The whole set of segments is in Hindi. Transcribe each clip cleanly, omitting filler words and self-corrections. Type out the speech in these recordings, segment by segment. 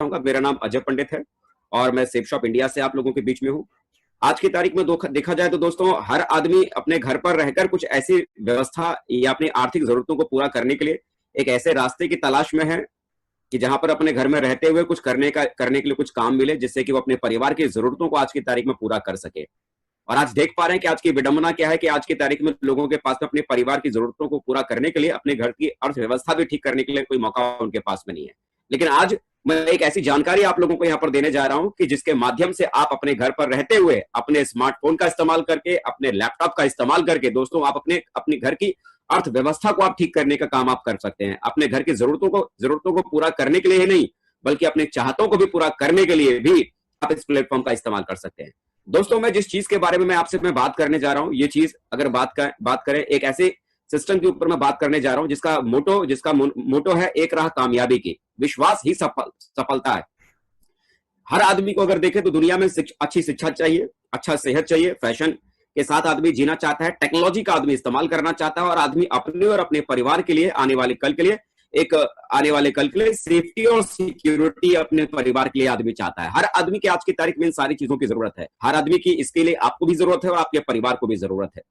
चाहूंगा। मेरा नाम अजय पंडित है और मैं सेफ शॉप इंडिया से आप लोगों के बीच में हूँ। आज की तारीख में देखा जाए तो दोस्तों, हर आदमी अपने घर पर रहकर कुछ ऐसी व्यवस्था या अपनी आर्थिक जरूरतों को पूरा करने के लिए एक ऐसे रास्ते की तलाश में है कि जहां पर अपने घर में रहते हुए कुछ करने के लिए कुछ काम मिले, जिससे कि वो अपने परिवार की जरूरतों को आज की तारीख में पूरा कर सके। और आज देख पा रहे हैं कि आज की विडंबना क्या है कि आज की तारीख में लोगों के पास में अपने परिवार की जरूरतों को पूरा करने के लिए, अपने घर की अर्थव्यवस्था भी ठीक करने के लिए कोई मौका उनके पास में नहीं है। लेकिन आज मैं एक ऐसी जानकारी आप लोगों को यहाँ पर देने जा रहा हूं कि जिसके माध्यम से आप अपने घर पर रहते हुए अपने स्मार्टफोन का इस्तेमाल करके, अपने लैपटॉप का इस्तेमाल करके दोस्तों, आप अपने घर की अर्थव्यवस्था को आप ठीक करने का काम आप कर सकते हैं। अपने घर की जरूरतों को पूरा करने के लिए ही नहीं, बल्कि अपने चाहतों को भी पूरा करने के लिए भी आप इस प्लेटफॉर्म का इस्तेमाल कर सकते हैं। दोस्तों, मैं जिस चीज के बारे में मैं बात करने जा रहा हूं, ये चीज अगर बात करें एक ऐसे सिस्टम के ऊपर मैं बात करने जा रहा हूं जिसका मोटो है एक राह कामयाबी की, विश्वास ही सफलता है। हर आदमी को अगर देखें तो दुनिया में अच्छी शिक्षा चाहिए, अच्छा सेहत चाहिए, फैशन के साथ आदमी जीना चाहता है, टेक्नोलॉजी का आदमी इस्तेमाल करना चाहता है और आदमी अपने और अपने परिवार के लिए आने वाले कल के लिए सेफ्टी और सिक्योरिटी अपने परिवार के लिए आदमी चाहता है। हर आदमी की आज की तारीख में इन सारी चीजों की जरूरत है। हर आदमी की इसके लिए आपको भी जरूरत है और आपके परिवार को भी जरूरत है।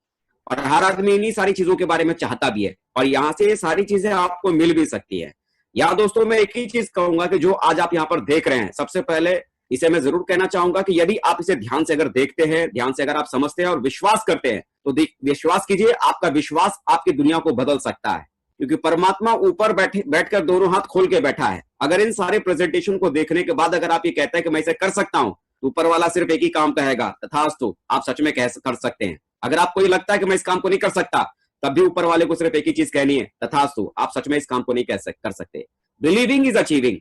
और हर आदमी इन्हीं सारी चीजों के बारे में चाहता भी है और यहाँ से ये सारी चीजें आपको मिल भी सकती है। यहाँ दोस्तों मैं एक ही चीज कहूंगा कि जो आज आप यहाँ पर देख रहे हैं, सबसे पहले इसे मैं जरूर कहना चाहूंगा कि यदि आप इसे ध्यान से अगर देखते हैं, ध्यान से अगर आप समझते हैं और विश्वास करते हैं, तो विश्वास कीजिए, आपका विश्वास आपकी दुनिया को बदल सकता है। क्योंकि परमात्मा ऊपर बैठकर दोनों हाथ खोल के बैठा है। अगर इन सारे प्रेजेंटेशन को देखने के बाद अगर आप ये कहते हैं कि मैं इसे कर सकता हूं, तो ऊपर वाला सिर्फ एक ही काम कहेगा, तथास्तु, आप सच में कर सकते हैं। अगर आपको ये लगता है कि मैं इस काम को नहीं कर सकता, तब भी ऊपर वाले को सिर्फ एक ही चीज कहनी है, तथास्तु, आप सच में इस काम को नहीं कर सकते। बिलीविंग इज अचीविंग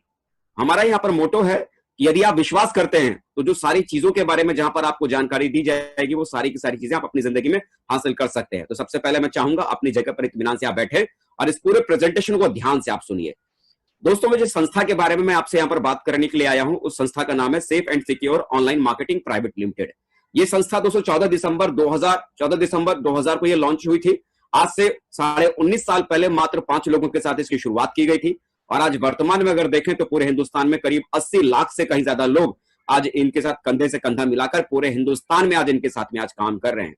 हमारा यहाँ पर मोटो है कि यदि आप विश्वास करते हैं तो जो सारी चीजों के बारे में जहां पर आपको जानकारी दी जाएगी, वो सारी की सारी चीजें आप अपनी जिंदगी में हासिल कर सकते हैं। तो सबसे पहले मैं चाहूंगा अपनी जगह पर इत्मीनान से आप बैठे और इस पूरे प्रेजेंटेशन को ध्यान से आप सुनिए। दोस्तों, मैं जिस संस्था के बारे में मैं आपसे यहाँ पर बात करने के लिए आया हूं, उस संस्था का नाम है safe and secure online marketing private limited. ये संस्था दोस्तों 14 दिसंबर 2000 को ये लॉन्च हुई थी। आज से 19.5 साल पहले मात्र 5 लोगों के साथ इसकी शुरुआत की गई थी और आज वर्तमान में अगर देखें तो पूरे हिंदुस्तान में करीब 80 लाख से कहीं ज्यादा लोग आज इनके साथ कंधे से कंधा मिलाकर पूरे हिंदुस्तान में आज इनके साथ में आज काम कर रहे हैं।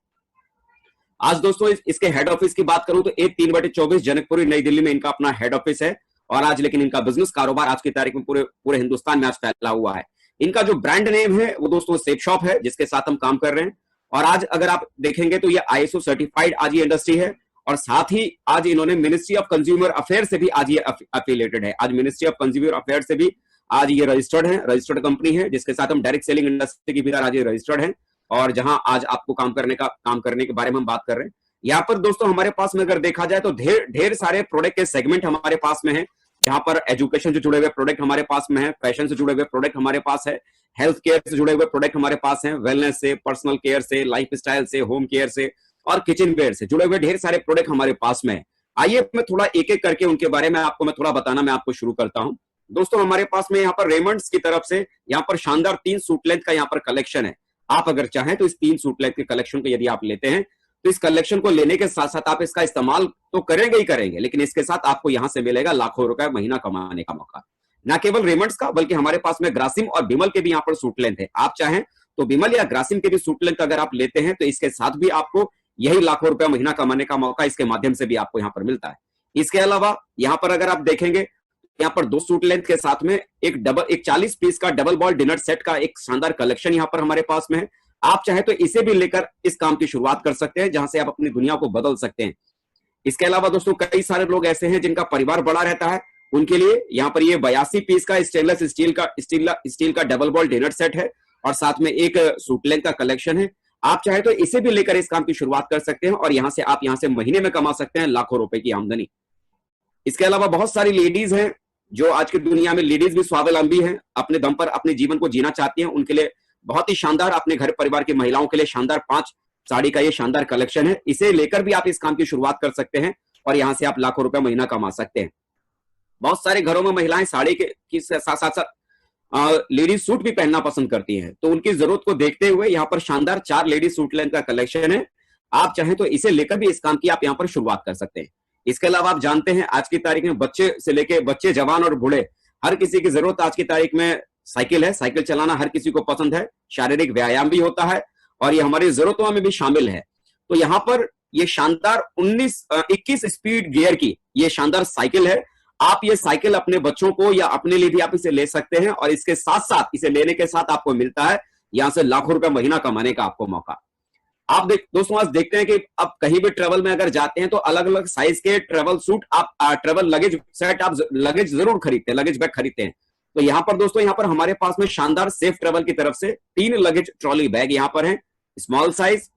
आज दोस्तों इसके हेड ऑफिस की बात करूं तो 3/24 जनकपुरी नई दिल्ली में इनका अपना हेड ऑफिस है और आज लेकिन इनका बिजनेस कारोबार आज की तारीख में पूरे हिंदुस्तान में आज फैला हुआ है। इनका जो ब्रांड नेम है वो दोस्तों सेफ शॉप है, जिसके साथ हम काम कर रहे हैं। और आज अगर आप देखेंगे तो ये ISO सर्टिफाइड आज ये इंडस्ट्री है और साथ ही आज इन्होंने मिनिस्ट्री ऑफ कंज्यूमर अफेयर से भी आज ये एफिलिएटेड है। आज मिनिस्ट्री ऑफ कंज्यूमर अफेयर से भी आज ये रजिस्टर्ड कंपनी है, जिसके साथ हम डायरेक्ट सेलिंग इंडस्ट्री की भी आज ये रजिस्टर्ड है और जहां आज आपको काम करने के बारे में हम बात कर रहे हैं। यहाँ पर दोस्तों हमारे पास में अगर देखा जाए तो ढेर सारे प्रोडक्ट के सेगमेंट हमारे पास में है। यहाँ पर एजुकेशन से जुड़े हुए प्रोडक्ट हमारे पास में है, फैशन से जुड़े हुए प्रोडक्ट हमारे पास है, हेल्थ केयर से जुड़े हुए प्रोडक्ट हमारे पास है, वेलनेस से, पर्सनल केयर से, लाइफ स्टाइल से, होम केयर से और किचन वेयर से जुड़े हुए ढेर सारे प्रोडक्ट हमारे पास में है। आइए मैं थोड़ा एक एक करके उनके बारे में मैं थोड़ा बताना मैं आपको शुरू करता हूं। दोस्तों, हमारे पास में यहाँ पर रेमंड्स की तरफ से यहाँ पर शानदार 3 सूट लेंथ का यहाँ पर कलेक्शन है। आप अगर चाहें तो इस 3 सूट लेंथ के कलेक्शन को यदि आप लेते हैं तो इस कलेक्शन को लेने के साथ साथ आप इसका इस्तेमाल तो करेंगे ही करेंगे, लेकिन इसके साथ आपको यहां से मिलेगा लाखों रुपए महीना कमाने का मौका। ना केवल रेमंड्स का, बल्कि हमारे पास में ग्रासिम और बिमल के भी यहाँ पर सूट लेंथ है। आप चाहें तो बिमल या ग्रासिम के भी सूट लेंथ अगर आप लेते हैं तो इसके साथ भी आपको यही लाखों रुपए महीना कमाने का मौका इसके माध्यम से भी आपको यहाँ पर मिलता है। इसके अलावा यहाँ पर अगर आप देखेंगे, यहाँ पर 2 सूट लेंथ के साथ में एक 40 पीस का डबल बॉल डिनर सेट का एक शानदार कलेक्शन यहाँ पर हमारे पास में है। आप चाहे तो इसे भी लेकर इस काम की शुरुआत कर सकते हैं, जहां से आप अपनी दुनिया को बदल सकते हैं। इसके अलावा दोस्तों कई सारे लोग ऐसे हैं जिनका परिवार बड़ा रहता है, उनके लिए यहाँ पर ये 82 पीस का स्टेनलेस स्टील का डबल बॉल डिनर सेट है और साथ में एक सूट लेंथ का कलेक्शन है। आप चाहे तो इसे भी लेकर इस काम की शुरुआत कर सकते हैं और आप यहां से महीने में कमा सकते हैं लाखों रुपए की आमदनी। इसके अलावा बहुत सारी लेडीज हैं जो आज की दुनिया में लेडीज भी स्वावलंबी हैं, अपने दम पर अपने जीवन को जीना चाहती हैं। उनके लिए बहुत ही शानदार, अपने घर परिवार की महिलाओं के लिए शानदार 5 साड़ी का ये शानदार कलेक्शन है। इसे लेकर भी आप इस काम की शुरुआत कर सकते हैं और यहां से आप लाखों रुपए महीना कमा सकते हैं। बहुत सारे घरों में महिलाएं साड़ी के साथ साथ लेडीज सूट भी पहनना पसंद करती हैं, तो उनकी जरूरत को देखते हुए यहाँ पर शानदार 4 लेडीज सूट लेंथ का कलेक्शन है। आप चाहें तो इसे लेकर भी इस काम की आप यहाँ पर शुरुआत कर सकते हैं। इसके अलावा आप जानते हैं आज की तारीख में बच्चे से लेके बच्चे, जवान और बूढ़े हर किसी की जरूरत आज की तारीख में साइकिल है, साइकिल चलाना हर किसी को पसंद है, शारीरिक व्यायाम भी होता है और ये हमारी जरूरतों में भी शामिल है। तो यहाँ पर ये शानदार 21 स्पीड गियर की ये शानदार साइकिल है। आप ये साइकिल अपने बच्चों को या अपने लिए भी आप इसे ले सकते हैं और इसके साथ साथ इसे लेने के साथ आपको मिलता है यहां से लाखों रुपए महीना कमाने का आपको मौका। आप दोस्तों आज देखते हैं कि आप कहीं भी ट्रेवल में अगर जाते हैं तो अलग अलग साइज के ट्रेवल सूट आप ट्रेवल लगेज सेट आप लगेज जरूर खरीदते हैं, लगेज बैग खरीदते हैं। तो यहाँ पर दोस्तों यहाँ पर हमारे पास में शानदार सेफ ट्रेवल की तरफ से 3 लगेज ट्रॉली बैग यहाँ पर है, स्मॉल साइज,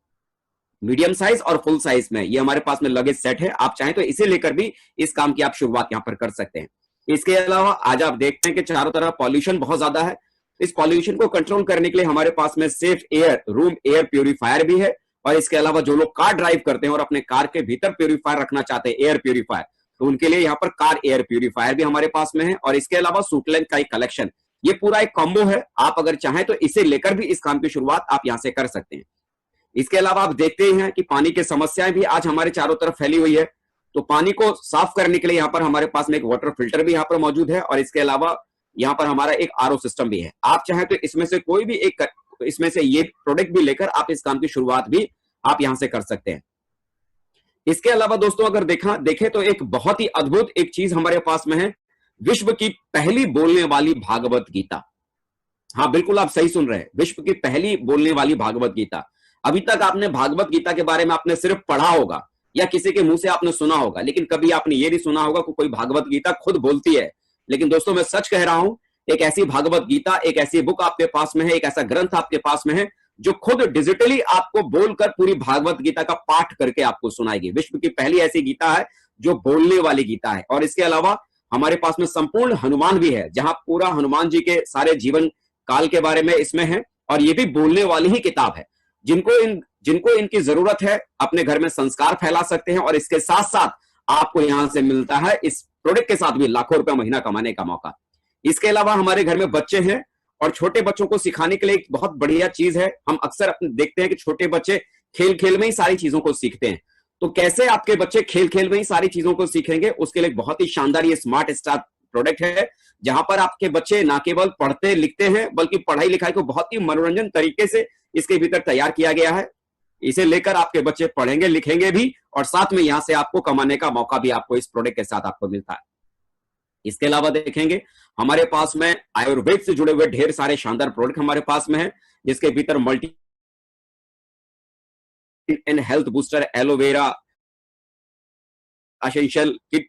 मीडियम साइज और फुल साइज में ये हमारे पास में लगेज सेट है। आप चाहें तो इसे लेकर भी इस काम की आप शुरुआत यहाँ पर कर सकते हैं। इसके अलावा आज आप देखते हैं कि चारों तरफ पॉल्यूशन बहुत ज्यादा है। इस पॉल्यूशन को कंट्रोल करने के लिए हमारे पास में safe air room air purifier भी है और इसके अलावा जो लोग कार ड्राइव करते हैं और अपने कार के भीतर प्यूरिफायर रखना चाहते हैं एयर प्यूरिफायर, तो उनके लिए यहाँ पर कार एयर प्यूरिफायर भी हमारे पास में है और इसके अलावा सूटलेंथ का एक कलेक्शन, ये पूरा एक कॉम्बो है। आप अगर चाहें तो इसे लेकर भी इस काम की शुरुआत आप यहां से कर सकते हैं। इसके अलावा आप देखते हैं कि पानी की समस्याएं भी आज हमारे चारों तरफ फैली हुई है, तो पानी को साफ करने के लिए यहाँ पर हमारे पास में एक वाटर फिल्टर भी यहाँ पर मौजूद है और इसके अलावा यहाँ पर हमारा एक आरओ सिस्टम भी है। आप चाहें तो इसमें से कोई भी एक इसमें से ये प्रोडक्ट भी लेकर आप इस काम की शुरुआत भी आप यहां से कर सकते हैं। इसके अलावा दोस्तों अगर देखें तो एक बहुत ही अद्भुत एक चीज हमारे पास में है, विश्व की पहली बोलने वाली भागवत गीता। हाँ बिल्कुल आप सही सुन रहे हैं, विश्व की पहली बोलने वाली भागवत गीता। अभी तक आपने भागवत गीता के बारे में आपने सिर्फ पढ़ा होगा या किसी के मुंह से आपने सुना होगा, लेकिन कभी आपने ये नहीं सुना होगा कि कोई भागवत गीता खुद बोलती है। लेकिन दोस्तों मैं सच कह रहा हूं, एक ऐसी भागवत गीता, एक ऐसी बुक आपके पास में है, एक ऐसा ग्रंथ आपके पास में है जो खुद डिजिटली आपको बोलकर पूरी भागवत गीता का पाठ करके आपको सुनाएगी। विश्व की पहली ऐसी गीता है जो बोलने वाली गीता है। और इसके अलावा हमारे पास में संपूर्ण हनुमान भी है, जहां पूरा हनुमान जी के सारे जीवन काल के बारे में इसमें है और ये भी बोलने वाली ही किताब है। जिनको इनकी जरूरत है अपने घर में संस्कार फैला सकते हैं और इसके साथ साथ आपको यहां से मिलता है इस प्रोडक्ट के साथ भी लाखों रुपए महीना कमाने का मौका। इसके अलावा हमारे घर में बच्चे हैं और छोटे बच्चों को सिखाने के लिए एक बहुत बढ़िया चीज है। हम अक्सर अपने देखते हैं कि छोटे बच्चे खेल खेल में ही सारी चीजों को सीखते हैं, तो कैसे आपके बच्चे खेल खेल में ही सारी चीजों को सीखेंगे, उसके लिए बहुत ही शानदार ये स्मार्ट स्टार प्रोडक्ट है, जहां पर आपके बच्चे ना केवल पढ़ते लिखते हैं बल्कि पढ़ाई लिखाई को बहुत ही मनोरंजन तरीके से इसके भीतर तैयार किया गया है। इसे लेकर आपके बच्चे पढ़ेंगे लिखेंगे भी और साथ में यहां से आपको कमाने का मौका भी आपको इस प्रोडक्ट के साथ आपको मिलता है। इसके अलावा देखेंगे हमारे पास में आयुर्वेद से जुड़े हुए ढेर सारे शानदार प्रोडक्ट हमारे पास में है, जिसके भीतर multi and health booster aloe vera essential kit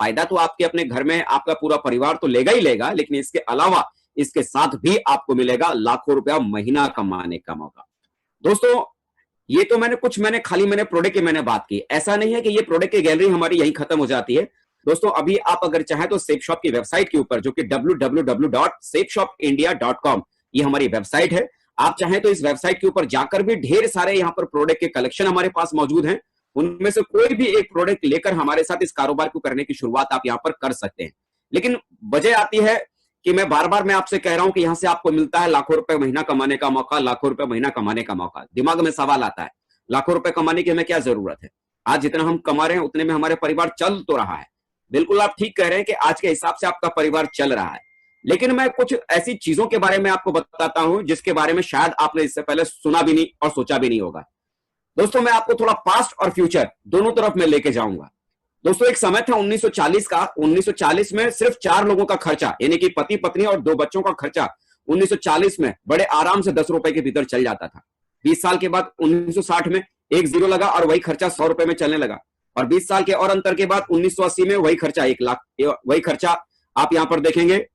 फायदा तो आपके अपने घर में आपका पूरा परिवार तो लेगा ही लेगा, लेकिन इसके अलावा इसके साथ भी आपको मिलेगा लाखों रुपया महीना कमाने का मौका। दोस्तों ये तो मैंने खाली प्रोडक्ट की मैंने बात की, ऐसा नहीं है कि ये प्रोडक्ट की गैलरी हमारी यहीं खत्म हो जाती है। दोस्तों अभी आप अगर चाहें तो सेफ शॉप की वेबसाइट के ऊपर, जो कि www.safeshopindia.com ये हमारी वेबसाइट है, आप चाहें तो इस वेबसाइट के ऊपर जाकर भी ढेर सारे यहाँ पर प्रोडक्ट के कलेक्शन हमारे पास मौजूद हैं। उनमें से कोई भी एक प्रोडक्ट लेकर हमारे साथ इस कारोबार को करने की शुरुआत आप यहाँ पर कर सकते हैं। लेकिन वजह आती है कि मैं बार बार मैं आपसे कह रहा हूं कि यहां से आपको मिलता है लाखों रुपए महीना कमाने का मौका, लाखों रुपए महीना कमाने का मौका। दिमाग में सवाल आता है, लाखों रुपए कमाने की हमें क्या जरूरत है? आज जितना हम कमा रहे हैं उतने में हमारे परिवार चल तो रहा है। बिल्कुल आप ठीक कह रहे हैं कि आज के हिसाब से आपका परिवार चल रहा है, लेकिन मैं कुछ ऐसी चीजों के बारे में आपको बताता हूं जिसके बारे में शायद आपने इससे पहले सुना भी नहीं और सोचा भी नहीं होगा। दोस्तों मैं आपको थोड़ा पास्ट और फ्यूचर दोनों तरफ में लेके जाऊंगा। दोस्तों एक समय था 1940 का, 1940 में सिर्फ 4 लोगों का खर्चा, यानी कि पति पत्नी और 2 बच्चों का खर्चा 1940 में बड़े आराम से 10 रुपए के भीतर चल जाता था। 20 साल के बाद 1960 में एक जीरो लगा और वही खर्चा 100 रुपए में चलने लगा, और 20 साल के और अंतर के बाद 1980 में वही खर्चा 1 लाख, वही खर्चा आप यहां पर देखेंगे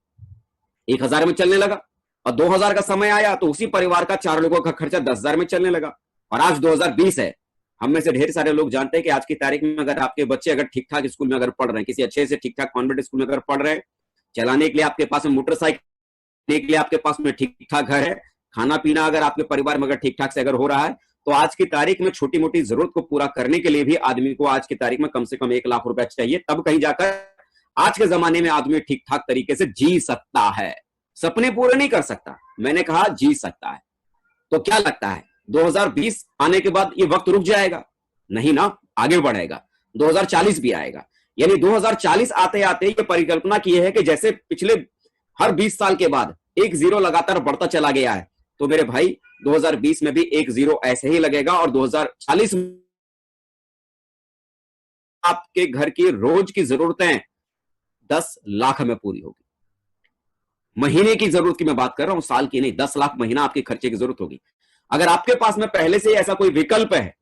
1000 में चलने लगा। और 2000 का समय आया तो उसी परिवार का 4 लोगों का खर्चा 10,000 में चलने लगा। और आज 2020 है, हम में से ढेर सारे लोग जानते हैं कि आज की तारीख में अगर आपके बच्चे अगर ठीक ठाक स्कूल में अगर पढ़ रहे हैं, किसी अच्छे से ठीक ठाक कॉन्वेंट स्कूल में अगर पढ़ रहे हैं, चलाने के लिए आपके पास में मोटरसाइकिल के लिए आपके पास में ठीक ठाक घर है, खाना पीना अगर आपके परिवार में अगर ठीक ठाक से अगर हो रहा है, तो आज की तारीख में छोटी मोटी जरूरत को पूरा करने के लिए भी आदमी को आज की तारीख में कम से कम 1 लाख रुपया चाहिए, तब कहीं जाकर आज के जमाने में आदमी ठीक ठाक तरीके से जी सकता है। सपने पूरे नहीं कर सकता, मैंने कहा जी सकता है। तो क्या लगता है 2020 आने के बाद ये वक्त रुक जाएगा? नहीं ना, आगे बढ़ेगा, 2040 भी आएगा। यानी 2040 आते आते ये परिकल्पना की है कि जैसे पिछले हर 20 साल के बाद एक जीरो लगातार बढ़ता चला गया है, तो मेरे भाई 2020 में भी एक जीरो ऐसे ही लगेगा और 2040 में आपके घर की रोज की जरूरतें 10 लाख में पूरी होगी। महीने की जरूरत की मैं बात कर रहा हूं, साल की नहीं, 10 लाख महीना आपके खर्चे की जरूरत होगी। अगर आपके पास में पहले से ऐसा कोई विकल्प है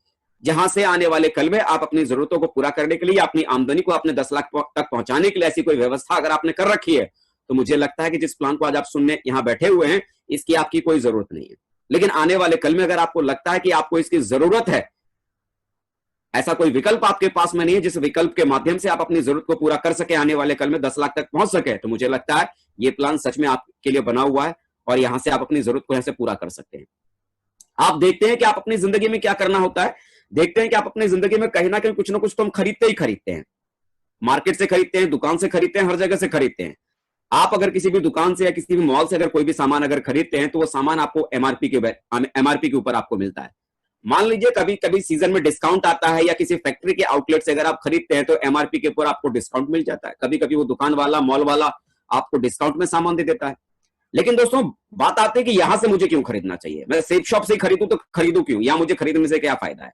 जहां से आने वाले कल में आप अपनी जरूरतों को पूरा करने के लिए, अपनी आमदनी को अपने 10 लाख तक पहुंचाने के लिए ऐसी कोई व्यवस्था अगर आपने कर रखी है, तो मुझे लगता है कि जिस प्लान को आज आप सुनने यहां बैठे हुए हैं, इसकी आपकी कोई जरूरत नहीं है। लेकिन आने वाले कल में अगर आपको लगता है कि आपको इसकी जरूरत है, ऐसा कोई विकल्प आपके पास में नहीं है जिस विकल्प के माध्यम से आप अपनी जरूरत को पूरा कर सके, आने वाले कल में 10 लाख तक पहुंच सके, तो मुझे लगता है ये प्लान सच में आपके लिए बना हुआ है और यहां से आप अपनी जरूरत को यहां से पूरा कर सकते हैं। आप देखते हैं कि आप अपनी जिंदगी में क्या करना होता है, देखते हैं कि आप अपनी जिंदगी में कहीं ना कहीं कुछ ना कुछ तो हम खरीदते ही खरीदते हैं। मार्केट से खरीदते हैं, दुकान से खरीदते हैं, हर जगह से खरीदते हैं। आप अगर किसी भी दुकान से या किसी भी मॉल से अगर कोई भी सामान अगर खरीदते हैं, तो वो सामान आपको एमआरपी के ऊपर आपको मिलता है। मान लीजिए कभी कभी सीजन में डिस्काउंट आता है या किसी फैक्ट्री के आउटलेट से अगर आप खरीदते हैं, तो एमआरपी के ऊपर आपको डिस्काउंट मिल जाता है। कभी कभी वो दुकान वाला, मॉल वाला आपको डिस्काउंट में सामान दे देता है। लेकिन दोस्तों बात आती है कि यहां से मुझे क्यों खरीदना चाहिए, मैं सेफ शॉप से खरीदूं तो खरीदूं क्यों, या मुझे खरीदने से क्या फायदा है।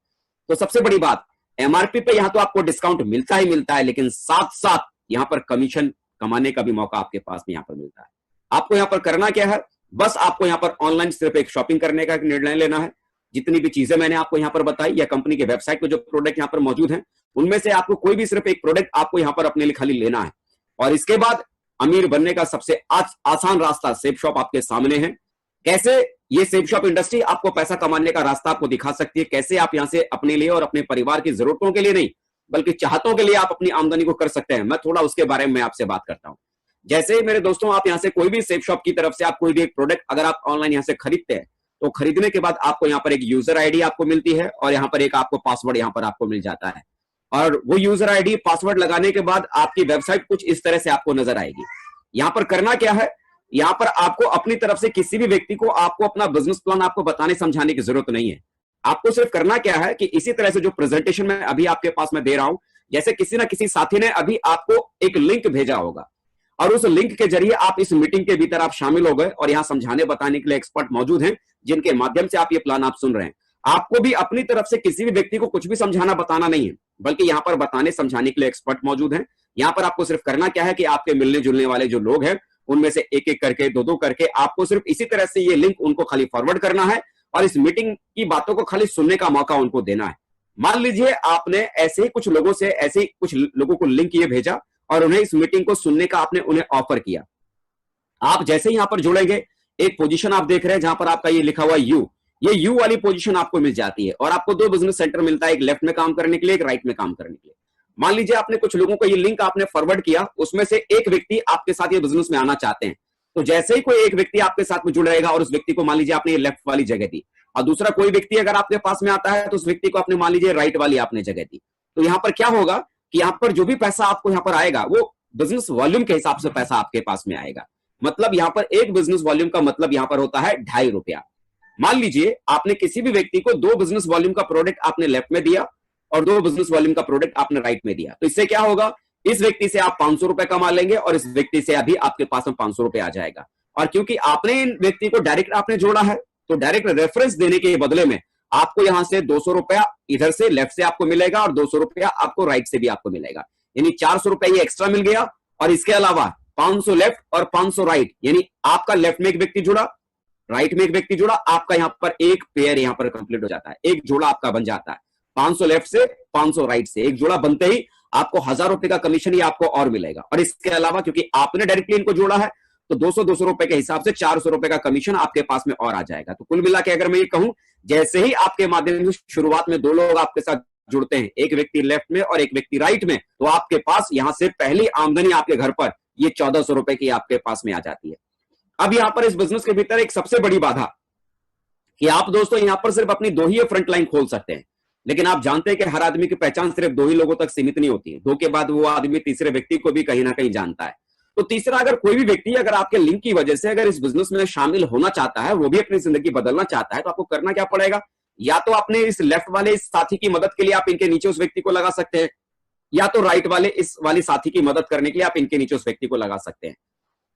तो सबसे बड़ी बात, एमआरपी पे यहां तो आपको डिस्काउंट मिलता ही मिलता है, लेकिन साथ साथ यहां पर कमीशन कमाने का भी मौका आपके पास में यहां पर मिलता है। आपको यहां पर करना क्या है, बस आपको यहां पर ऑनलाइन सिर्फ एक शॉपिंग करने का निर्णय लेना है। जितनी भी चीजें मैंने आपको यहां पर बताई या कंपनी के वेबसाइट पे जो प्रोडक्ट यहां पर मौजूद हैं, उनमें से आपको कोई भी सिर्फ एक प्रोडक्ट आपको यहां पर अपने लिए खाली लेना है, और इसके बाद अमीर बनने का सबसे आसान रास्ता सेफ शॉप आपके सामने है। कैसे ये सेफ शॉप इंडस्ट्री आपको पैसा कमाने का रास्ता आपको दिखा सकती है, कैसे आप यहां से अपने लिए और अपने परिवार की जरूरतों के लिए नहीं बल्कि चाहतों के लिए आप अपनी आमदनी को कर सकते हैं। मैं थोड़ा उसके बारे में आपसे बात करता हूं। जैसे मेरे दोस्तों, आप यहां से कोई भी सेफ शॉप की तरफ से आप कोई भी एक प्रोडक्ट अगर आप ऑनलाइन यहां से खरीदते हैं, तो खरीदने के बाद आपको यहां पर एक यूजर आईडी आपको मिलती है और यहां पर एक आपको पासवर्ड यहां पर आपको मिल जाता है। और वो यूजर आईडी पासवर्ड लगाने के बाद आपकी वेबसाइट कुछ इस तरह से आपको नजर आएगी। यहां पर करना क्या है, यहां पर आपको अपनी तरफ से किसी भी व्यक्ति को आपको अपना बिजनेस प्लान आपको बताने समझाने की जरूरत नहीं है। आपको सिर्फ करना क्या है कि इसी तरह से जो प्रेजेंटेशन में अभी आपके पास मैं दे रहा हूं, जैसे किसी ना किसी साथी ने अभी आपको एक लिंक भेजा होगा और उस लिंक के जरिए आप इस मीटिंग के भीतर आप शामिल हो गए और यहां समझाने बताने के लिए एक्सपर्ट मौजूद हैं, जिनके माध्यम से आप ये प्लान आप सुन रहे हैं। आपको भी अपनी तरफ से किसी भी व्यक्ति को कुछ भी समझाना बताना नहीं है, बल्कि यहां पर बताने समझाने के लिए एक्सपर्ट मौजूद हैं। यहां पर आपको सिर्फ करना क्या है कि आपके मिलने जुलने वाले जो लोग हैं, उनमें से एक एक करके, दो दो करके आपको सिर्फ इसी तरह से ये लिंक उनको खाली फॉरवर्ड करना है और इस मीटिंग की बातों को खाली सुनने का मौका उनको देना है। मान लीजिए आपने ऐसे ही कुछ लोगों को लिंक ये भेजा और उन्हें इस मीटिंग को सुनने का आपने उन्हें ऑफर किया। आप जैसे ही यहां पर जुड़ेंगे, एक पोजीशन आप देख रहे हैं जहां पर आपका ये लिखा हुआ यू, ये यू वाली पोजीशन आपको मिल जाती है और आपको दो बिजनेस सेंटर मिलता है, एक लेफ्ट में काम करने के लिए, एक राइट में काम करने के लिए। मान लीजिए आपने कुछ लोगों को ये लिंक आपने फॉरवर्ड किया, उसमें से एक व्यक्ति आपके साथ ये बिजनेस में आना चाहते हैं। तो जैसे ही कोई एक व्यक्ति आपके साथ में जुड़ रहेगा और उस व्यक्ति को मान लीजिए आपने ये लेफ्ट वाली जगह दी, और दूसरा कोई व्यक्ति अगर आपके पास में आता है तो उस व्यक्ति को आपने मान लीजिए राइट वाली आपने जगह दी, तो यहां पर क्या होगा कि यहां पर जो भी पैसा आपको यहां पर आएगा वो बिजनेस वॉल्यूम के हिसाब से पैसा आपके पास में आएगा। मतलब यहां पर एक बिजनेस वॉल्यूम का मतलब यहां पर होता है ₹2.5। मान लीजिए आपने किसी भी व्यक्ति को 2 बिजनेस वॉल्यूम का प्रोडक्ट आपने लेफ्ट में दिया और 2 बिजनेस वॉल्यूम का प्रोडक्ट आपने राइट में दिया, तो इससे क्या होगा, इस व्यक्ति से आप ₹500 कमा लेंगे और इस व्यक्ति से अभी आपके पास में ₹500 आ जाएगा। और क्योंकि आपने इन व्यक्ति को डायरेक्ट आपने जोड़ा है, तो डायरेक्ट रेफरेंस देने के बदले में आपको यहां से ₹200 इधर से लेफ्ट से आपको मिलेगा और ₹200 आपको राइट से भी आपको मिलेगा, यानी ₹400 ये एक्स्ट्रा मिल गया। और इसके अलावा 500 लेफ्ट और 500 राइट, यानी आपका लेफ्ट में एक व्यक्ति जुड़ा, राइट में एक व्यक्ति जुड़ा, आपका यहां पर एक पेयर यहां पर कंप्लीट हो जाता है, एक जोड़ा आपका बन जाता है। 500 लेफ्ट से 500 राइट से एक जोड़ा बनते ही आपको ₹1000 का कमीशन ही आपको और मिलेगा। और इसके अलावा क्योंकि आपने डायरेक्टली इनको जोड़ा है, तो ₹200 के हिसाब से ₹400 का कमीशन आपके पास में और आ जाएगा। तो कुल मिला के अगर मैं ये कहूं, जैसे ही आपके माध्यम से शुरुआत में 2 लोग आपके साथ जुड़ते हैं, एक व्यक्ति लेफ्ट में और एक व्यक्ति राइट में, तो आपके पास यहां से पहली आमदनी आपके घर पर ये ₹1400 की आपके पास में आ जाती है। अब यहां पर इस बिजनेस के भीतर एक सबसे बड़ी बाधा कि आप दोस्तों यहां पर सिर्फ अपनी 2 ही फ्रंट लाइन खोल सकते हैं, लेकिन आप जानते हैं कि हर आदमी की पहचान सिर्फ 2 ही लोगों तक सीमित नहीं होती है। 2 के बाद वो आदमी तीसरे व्यक्ति को भी कहीं ना कहीं जानता है। तो तीसरा, अगर कोई भी व्यक्ति अगर आपके लिंक की वजह से अगर इस बिजनेस में शामिल होना चाहता है, वो भी अपनी जिंदगी बदलना चाहता है, तो आपको करना क्या पड़ेगा, या तो अपने इस लेफ्ट वाले इस साथी की मदद के लिए आप इनके नीचे उस व्यक्ति को लगा सकते हैं, या तो राइट वाले इस वाली साथी की मदद करने के लिए आप इनके नीचे उस व्यक्ति को लगा सकते हैं।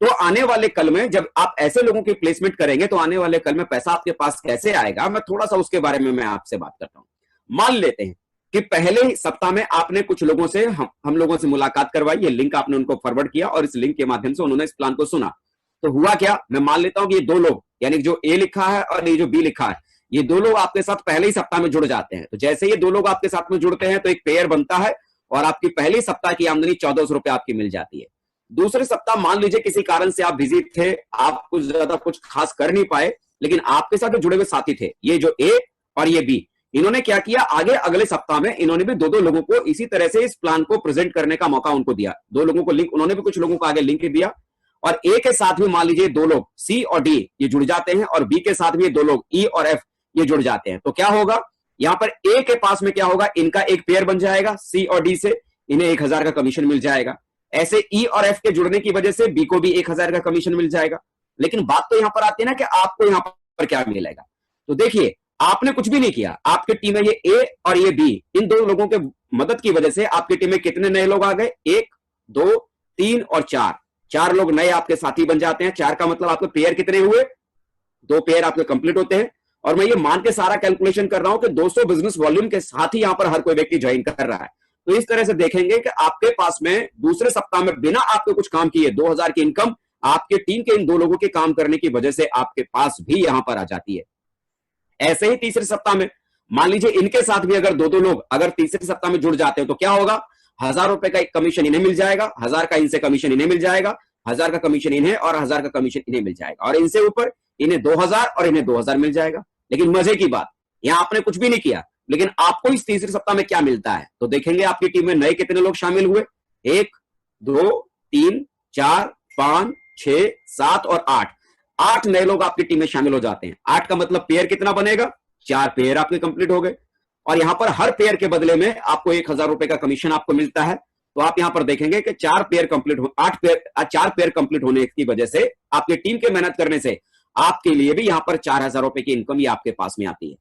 तो आने वाले कल में जब आप ऐसे लोगों की प्लेसमेंट करेंगे तो आने वाले कल में पैसा आपके पास कैसे आएगा, मैं थोड़ा सा उसके बारे में मैं आपसे बात करता हूं। मान लेते हैं कि पहले ही सप्ताह में आपने कुछ लोगों से हम लोगों से मुलाकात करवाई, ये लिंक आपने उनको फॉरवर्ड किया और इस लिंक के माध्यम से उन्होंने इस प्लान को सुना। तो हुआ क्या, मैं मान लेता हूं कि ये दो लोग, यानी जो ए लिखा है और ये जो बी लिखा है, ये दो लोग आपके साथ पहले ही सप्ताह में जुड़ जाते हैं। तो जैसे ये दो लोग आपके साथ में जुड़ते हैं तो एक पेयर बनता है और आपकी पहली सप्ताह की आमदनी 1400 रुपए आपकी मिल जाती है। दूसरे सप्ताह मान लीजिए किसी कारण से आप बिजी थे, आप कुछ ज्यादा कुछ खास कर नहीं पाए, लेकिन आपके साथ जुड़े हुए साथी थे, ये जो ए और ये बी, इन्होंने क्या किया, आगे अगले सप्ताह में इन्होंने भी दो दो लोगों को इसी तरह से इस प्लान को प्रेजेंट करने का मौका उनको दिया। दो लोगों को लिंक, उन्होंने भी कुछ लोगों को आगे लिंक दिया और ए के साथ भी मान लीजिए दो लोग सी और डी ये जुड़ जाते हैं और बी के साथ भी दो लोग ई और एफ ये जुड़ जाते हैं। तो क्या होगा, यहां पर ए के पास में क्या होगा, इनका एक पेयर बन जाएगा सी और डी से, इन्हें 1000 का कमीशन मिल जाएगा। ऐसे ई और एफ के जुड़ने की वजह से बी को भी 1000 का कमीशन मिल जाएगा। लेकिन बात तो यहां पर आती है ना कि आपको यहां पर क्या मिलेगा। तो देखिए, आपने कुछ भी नहीं किया, आपकी टीम में ये ए और ये बी, इन दो लोगों के मदद की वजह से आपकी टीम में कितने नए लोग आ गए, 1 2 3 और 4, 4 लोग नए आपके साथी बन जाते हैं। 4 का मतलब आपके पेयर कितने हुए, 2 पेयर आपके कंप्लीट होते हैं। और मैं ये मान के सारा कैलकुलेशन कर रहा हूं कि 200 बिजनेस वॉल्यूम के साथ ही यहां पर हर कोई व्यक्ति ज्वाइन कर रहा है। तो इस तरह से देखेंगे कि आपके पास में दूसरे सप्ताह में बिना आपके कुछ काम किए 2000 की इनकम आपके टीम के इन दो लोगों के काम करने की वजह से आपके पास भी यहां पर आ जाती है। ऐसे ही तीसरे सप्ताह में मान लीजिए इनके साथ भी अगर दो दो लोग अगर तीसरे सप्ताह में जुड़ जाते हैं तो क्या होगा, 1000 रुपए का कमीशन इन्हें मिल जाएगा, 1000 का इनसे कमीशन इन्हें मिल जाएगा, 1000 का कमीशन इन्हें और 1000 का कमीशन इन्हें मिल जाएगा और इनसे ऊपर इन्हें 2000 और इन्हें 2000 मिल जाएगा। लेकिन मजे की बात, यहां आपने कुछ भी नहीं किया, लेकिन आपको इस तीसरे सप्ताह में क्या मिलता है। तो देखेंगे आपकी टीम में नए कितने लोग शामिल हुए, 1 2 3 4 5 6 7 और 8, 8 नए लोग आपकी टीम में शामिल हो जाते हैं। 8 का मतलब पेयर कितना बनेगा, 4 पेयर आपके कंप्लीट हो गए और यहां पर हर पेयर के बदले में आपको 1000 रुपए का कमीशन आपको मिलता है। तो आप यहां पर देखेंगे कि 4 पेयर कंप्लीट हो 4 पेयर कंप्लीट होने की वजह से आपकी टीम के मेहनत करने से आपके लिए भी यहां पर 4000 रुपए की इनकम ये आपके पास में आती है।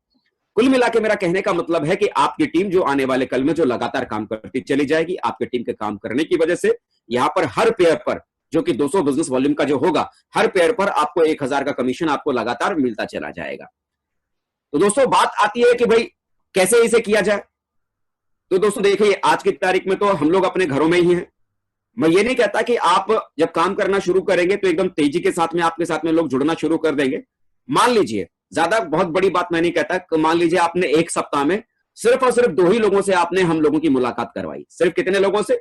कुल मिला के मेरा कहने का मतलब है कि आपकी टीम जो आने वाले कल में जो लगातार काम करती चली जाएगी, आपकी टीम के काम करने की वजह से यहां पर हर पेयर पर जो कि 200 बिजनेस वॉल्यूम का जो होगा, हर पेयर पर आपको 1000 का कमीशन आपको लगातार मिलता चला जाएगा। तो दोस्तों बात आती है कि भाई कैसे इसे किया जाए। तो दोस्तों देखिए, आज की तारीख में तो हम लोग अपने घरों में ही हैं। मैं ये नहीं कहता कि आप जब काम करना शुरू करेंगे तो एकदम तेजी के साथ में आपके साथ में लोग जुड़ना शुरू कर देंगे। मान लीजिए, ज्यादा बहुत बड़ी बात मैं नहीं कहता, मान लीजिए आपने एक सप्ताह में सिर्फ और सिर्फ 2 ही लोगों से आपने हम लोगों की मुलाकात करवाई। सिर्फ कितने लोगों से,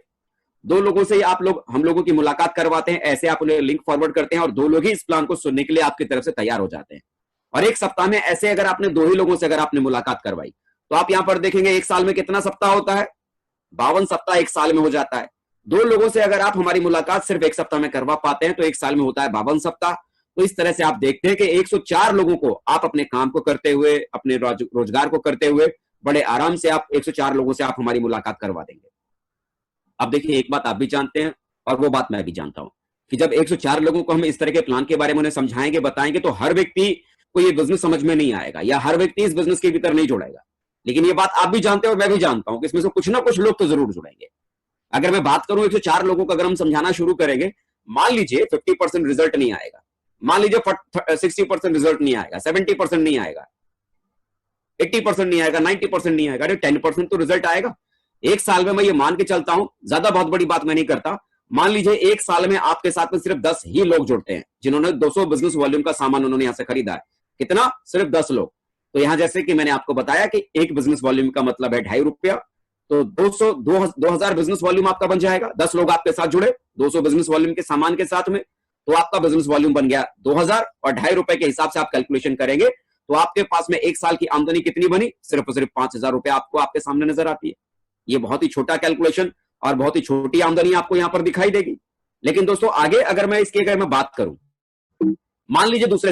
2 लोगों से आप लोग हम लोगों की मुलाकात करवाते हैं। ऐसे आप उन्हें लिंक फॉरवर्ड करते हैं और 2 लोग ही इस प्लान को सुनने के लिए आपकी तरफ से तैयार हो जाते हैं। और एक सप्ताह में ऐसे अगर आपने 2 ही लोगों से अगर आपने मुलाकात करवाई तो आप यहां पर देखेंगे एक साल में कितना सप्ताह होता है, 52 सप्ताह एक साल में हो जाता है। 2 लोगों से अगर आप हमारी मुलाकात सिर्फ एक सप्ताह में करवा पाते हैं तो एक साल में होता है 52 सप्ताह। तो इस तरह से आप देखते हैं कि 104 लोगों को आप अपने काम को करते हुए, अपने रोजगार को करते हुए बड़े आराम से आप 104 लोगों से आप हमारी मुलाकात करवा देंगे। अब देखिए, एक बात आप भी जानते हैं और वो बात मैं भी जानता हूं कि जब 104 लोगों को हम इस तरह के प्लान के बारे में उन्हें समझाएंगे, बताएंगे, तो हर व्यक्ति को ये बिजनेस समझ में नहीं आएगा या हर व्यक्ति इस बिजनेस के भीतर नहीं जुड़ेगा। लेकिन ये बात आप भी जानते हो और मैं भी जानता हूं कि इसमें से कुछ ना कुछ लोग तो जरूर जुड़ेंगे। अगर मैं बात करूं 104 लोगों को अगर हम समझाना शुरू करेंगे, मान लीजिए 50% रिजल्ट नहीं आएगा, मान लीजिए 60% रिजल्ट नहीं आएगा, 70% नहीं आएगा, 80% नहीं आएगा, 90% नहीं आएगा, 10% तो रिजल्ट आएगा। एक साल में मैं ये मान के चलता हूं, ज्यादा बहुत बड़ी बात मैं नहीं करता, मान लीजिए एक साल में आपके साथ में सिर्फ 10 ही लोग जुड़ते हैं जिन्होंने 200 बिजनेस वॉल्यूम का सामान उन्होंने यहां से खरीदा है। कितना, सिर्फ 10 लोग। तो यहां जैसे कि मैंने आपको बताया कि एक बिजनेस वॉल्यूम का मतलब है 2.5 रुपया, तो 2000 बिजनेस वॉल्यूम आपका बन जाएगा। 10 लोग आपके साथ जुड़े 200 बिजनेस वॉल्यूम के सामान के साथ में, तो आपका बिजनेस वॉल्यूम बन गया 2000 और 2.5 रुपए के हिसाब से आप कैलकुलेशन करेंगे तो आपके पास में एक साल की आमदनी कितनी बनी, सिर्फ और सिर्फ 5000 रुपए आपको आपके सामने नजर आती है। ये बहुत ही छोटा कैलकुलेशन और बहुत ही छोटी आमदनी आपको यहां पर दिखाई देगी। लेकिन दोस्तों आगे अगर मैं बात करूं, मान लीजिए दूसरे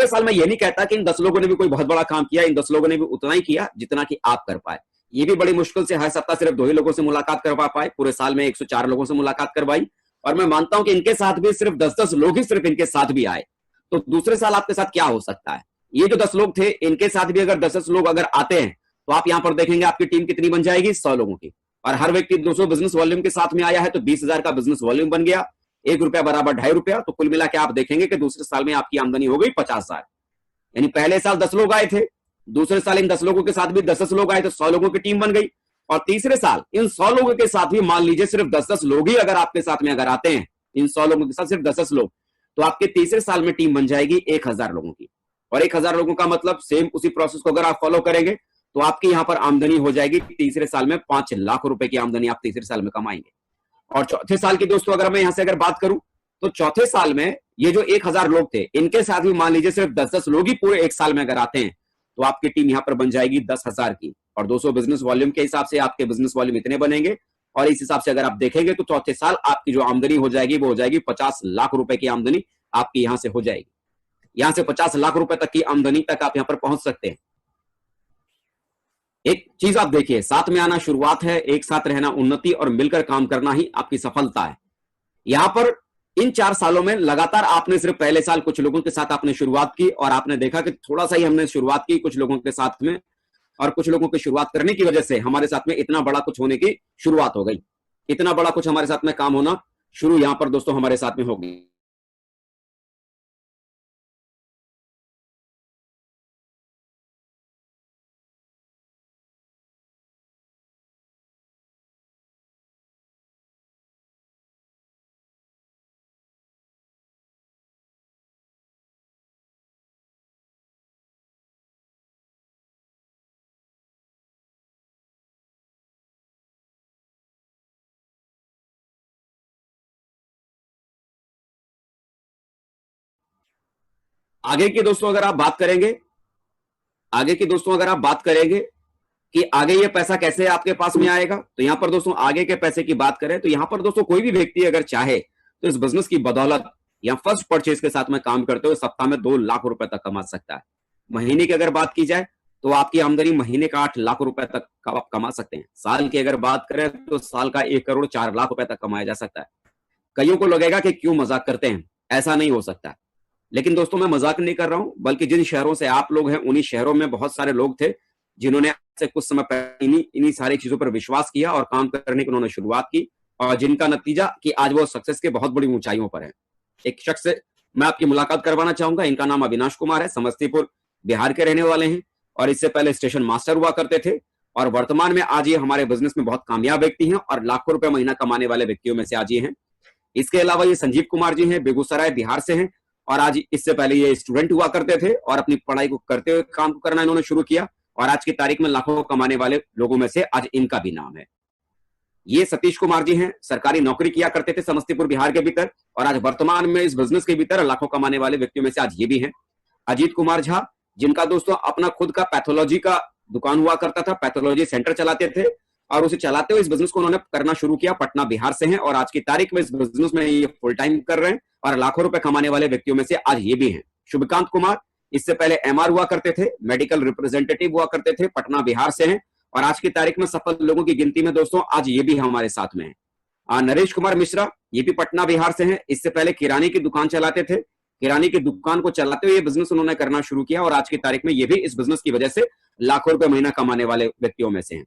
साल मैं ये नहीं कहता कि इन 10 लोगों ने भी कोई बहुत बड़ा काम किया, इन 10 लोगों ने भी उतना ही किया जितना कि आप कर पाए। ये भी बड़ी मुश्किल से हर सप्ताह सिर्फ 2 ही लोगों से मुलाकात करवा पाए, पूरे साल में 104 लोगों से मुलाकात करवाई और मैं मानता हूं कि इनके साथ भी सिर्फ 10-10 लोग ही सिर्फ इनके साथ भी आए। तो दूसरे साल आपके साथ क्या हो सकता है, ये जो 10 लोग थे, इनके साथ भी अगर 10 लोग अगर आते हैं तो आप यहां पर देखेंगे आपकी टीम कितनी बन जाएगी, 100 लोगों की। और हर व्यक्ति 200 बिजनेस वॉल्यूम के साथ में आया है तो 20,000 का बिजनेस वॉल्यूम बन गया, ₹1 बराबर ₹2.5। तो कुल मिला के आप देखेंगे कि दूसरे साल में आपकी आमदनी हो गई 50,000। यानी पहले साल 10 लोग आए थे, दूसरे साल इन 10 लोगों के साथ भी 10 लोग आए तो 100 लोगों की टीम बन गई। और तीसरे साल इन 100 लोगों के साथ भी मान लीजिए सिर्फ 10 लोग ही अगर आपके साथ में अगर आते हैं, इन 100 लोगों के साथ सिर्फ 10 लोग, तो आपके तीसरे साल में टीम बन जाएगी 1000 लोगों की। और 1000 लोगों का मतलब सेम उसी प्रोसेस को अगर आप फॉलो करेंगे तो आपकी यहां पर आमदनी हो जाएगी तीसरे साल में 5 लाख रुपए की आमदनी आप तीसरे साल में कमाएंगे। और चौथे साल की दोस्तों अगर मैं यहां से अगर बात करूं तो चौथे साल में ये जो 1000 लोग थे, इनके साथ भी मान लीजिए सिर्फ 10 लोग ही पूरे एक साल में अगर आते हैं तो आपकी टीम यहां पर बन जाएगी 10,000 की। और 200 बिजनेस वॉल्यूम के हिसाब से आपके बिजनेस वॉल्यूम इतने बनेंगे। और इस हिसाब से अगर आप देखेंगे तो चौथे साल आपकी जो आमदनी हो जाएगी वो हो जाएगी 50 लाख रुपए की आमदनी आपकी यहां से हो जाएगी। यहां से 50 लाख रुपए तक की आमदनी तक आप यहां पर पहुंच सकते हैं। एक चीज आप देखिए, साथ में आना शुरुआत है, एक साथ रहना उन्नति और मिलकर काम करना ही आपकी सफलता है। यहां पर इन 4 सालों में लगातार आपने सिर्फ पहले साल कुछ लोगों के साथ आपने शुरुआत की और आपने देखा कि थोड़ा सा ही हमने शुरुआत की कुछ लोगों के साथ में, और कुछ लोगों की शुरुआत करने की वजह से हमारे साथ में इतना बड़ा कुछ होने की शुरुआत हो गई, इतना बड़ा कुछ हमारे साथ में काम होना शुरू यहां पर दोस्तों हमारे साथ में हो गई। आगे की दोस्तों अगर आप बात करेंगे, आगे की दोस्तों अगर आप बात करेंगे कि आगे ये पैसा कैसे आपके पास में आएगा, तो यहां पर दोस्तों आगे के पैसे की बात करें तो यहां पर दोस्तों कोई भी व्यक्ति अगर चाहे तो इस बिजनेस की बदौलत या फर्स्ट परचेज के साथ में काम करते हुए सप्ताह में 2 लाख रुपए तक कमा सकता है। महीने की अगर बात की जाए तो आपकी आमदनी महीने का 8 लाख रुपए तक का आप कमा सकते हैं। साल की अगर बात करें तो साल का 1 करोड़ 4 लाख रुपए तक कमाया जा सकता है। कईयों को लगेगा कि क्यों मजाक करते हैं, ऐसा नहीं हो सकता। लेकिन दोस्तों मैं मजाक नहीं कर रहा हूं, बल्कि जिन शहरों से आप लोग हैं उन्हीं शहरों में बहुत सारे लोग थे जिन्होंने से कुछ समय पहले इन्हीं सारी चीजों पर विश्वास किया और काम करने की उन्होंने शुरुआत की, और जिनका नतीजा कि आज वो सक्सेस के बहुत बड़ी ऊंचाइयों पर है। एक शख्स से मैं आपकी मुलाकात करवाना चाहूंगा, इनका नाम अविनाश कुमार है, समस्तीपुर बिहार के रहने वाले हैं और इससे पहले स्टेशन मास्टर हुआ करते थे और वर्तमान में आज ये हमारे बिजनेस में बहुत कामयाब व्यक्ति हैं और लाखों रुपए महीना कमाने वाले व्यक्तियों में से आज ये हैं। इसके अलावा ये संजीव कुमार जी हैं, बेगूसराय बिहार से हैं और आज इससे पहले ये स्टूडेंट हुआ करते थे और अपनी पढ़ाई को करते हुए काम करना इन्होंने शुरू किया और आज की तारीख में लाखों कमाने वाले लोगों में से आज इनका भी नाम है। ये सतीश कुमार जी हैं, सरकारी नौकरी किया करते थे समस्तीपुर बिहार के भीतर और आज वर्तमान में इस बिजनेस के भीतर लाखों कमाने वाले व्यक्तियों में से आज ये भी हैं। अजीत कुमार झा, जिनका दोस्तों अपना खुद का पैथोलॉजी का दुकान हुआ करता था, पैथोलॉजी सेंटर चलाते थे और उसे चलाते हुए इस बिजनेस को उन्होंने करना शुरू किया। पटना बिहार से हैं और आज की तारीख में इस बिजनेस में ये फुल टाइम कर रहे हैं और लाखों रुपए कमाने वाले व्यक्तियों में से आज ये भी हैं। शुभकांत कुमार, इससे पहले एमआर हुआ करते थे, मेडिकल रिप्रेजेंटेटिव हुआ करते थे, पटना बिहार से हैं और आज की तारीख में सफल लोगों की गिनती में दोस्तों आज ये भी हमारे साथ में है। नरेश कुमार मिश्रा, ये भी पटना बिहार से हैं, इससे पहले किराने की दुकान चलाते थे, किराने की दुकान को चलाते हुए ये बिजनेस उन्होंने करना शुरू किया और आज की तारीख में ये भी इस बिजनेस की वजह से लाखों रुपए महीना कमाने वाले व्यक्तियों में से हैं।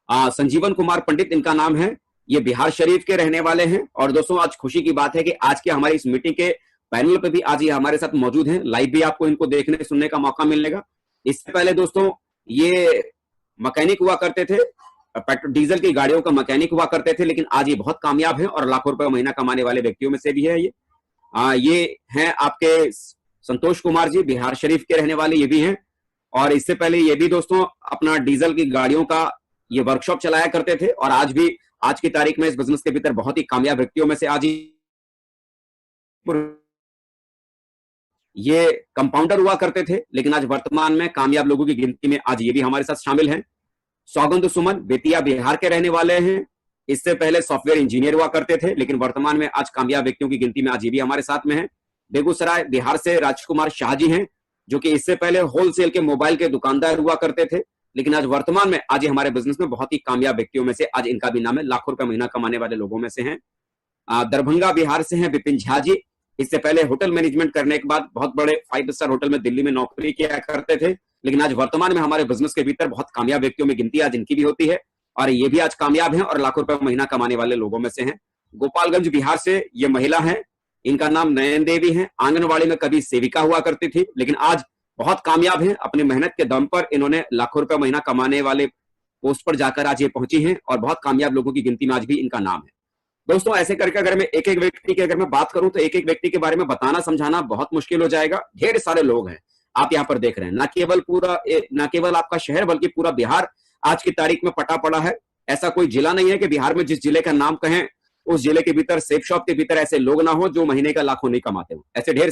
संजीवन कुमार पंडित इनका नाम है, ये बिहार शरीफ के रहने वाले हैं और दोस्तों आज खुशी की बात है कि आज के हमारी इस मीटिंग के पैनल पे भी आज ये हमारे साथ मौजूद हैं, लाइव भी आपको इनको देखने सुनने का मौका मिलेगा। इससे पहले दोस्तों ये मैकेनिक हुआ करते थे, पेट्रोल डीजल की गाड़ियों का मैकेनिक हुआ करते थे, लेकिन आज ये बहुत कामयाब हैं और लाखों रुपए महीना कमाने वाले व्यक्तियों में से भी है ये हैं आपके संतोष कुमार जी, बिहार शरीफ के रहने वाले ये भी हैं और इससे पहले ये भी दोस्तों अपना डीजल की गाड़ियों का ये वर्कशॉप चलाया करते थे और आज भी आज की तारीख में इस बिजनेस के भीतर बहुत ही कामयाब व्यक्तियों में से आज ये कंपाउंडर हुआ करते थे, लेकिन आज वर्तमान में कामयाब लोगों की गिनती में आज ये भी हमारे साथ शामिल हैं। सौगंध सुमन बेतिया बिहार के रहने वाले हैं, इससे पहले सॉफ्टवेयर इंजीनियर हुआ करते थे, लेकिन वर्तमान में आज कामयाब व्यक्तियों की गिनती में आज ये भी हमारे साथ में है। बेगूसराय बिहार से राजकुमार शाह जी हैं, जो कि इससे पहले होलसेल के मोबाइल के दुकानदार हुआ करते थे, लेकिन आज वर्तमान में आज ये हमारे बिजनेस में बहुत ही कामयाब व्यक्तियों में से आज इनका भी नाम है, लाखों रुपए महीना कमाने वाले लोगों में से हैं। दरभंगा बिहार से हैं विपिन झा जी, इससे पहले होटल मैनेजमेंट करने के बाद बहुत बड़े 5 स्टार होटल में दिल्ली में नौकरी किया करते थे, लेकिन आज वर्तमान में हमारे बिजनेस के भीतर बहुत कामयाब व्यक्तियों में गिनती आज इनकी भी होती है और ये भी आज कामयाब हैं और लाखों रुपए महीना कमाने वाले लोगों में से हैं। गोपालगंज बिहार से ये महिला है, इनका नाम नयन देवी है। आंगनवाड़ी में कभी सेविका हुआ करती थी, लेकिन आज बहुत कामयाब हैं। अपनी मेहनत के दम पर इन्होंने लाखों रुपए महीना कमाने वाले पोस्ट पर जाकर आज ये पहुंची हैं और बहुत कामयाब लोगों की गिनती में आज भी इनका नाम है। दोस्तों ऐसे करके अगर मैं एक एक व्यक्ति की अगर मैं बात करूं तो एक एक व्यक्ति के बारे में बताना समझाना बहुत मुश्किल हो जाएगा। ढेर सारे लोग हैं, आप यहाँ पर देख रहे हैं, न केवल आपका शहर बल्कि पूरा बिहार आज की तारीख में पटा पड़ा है। ऐसा कोई जिला नहीं है कि बिहार में जिस जिले का नाम कहें उस जिले के भीतर सेफ शॉप के भीतर ऐसे लोग ना हो जो महीने का लाखों नहीं कमाते हो। ऐसे ढेर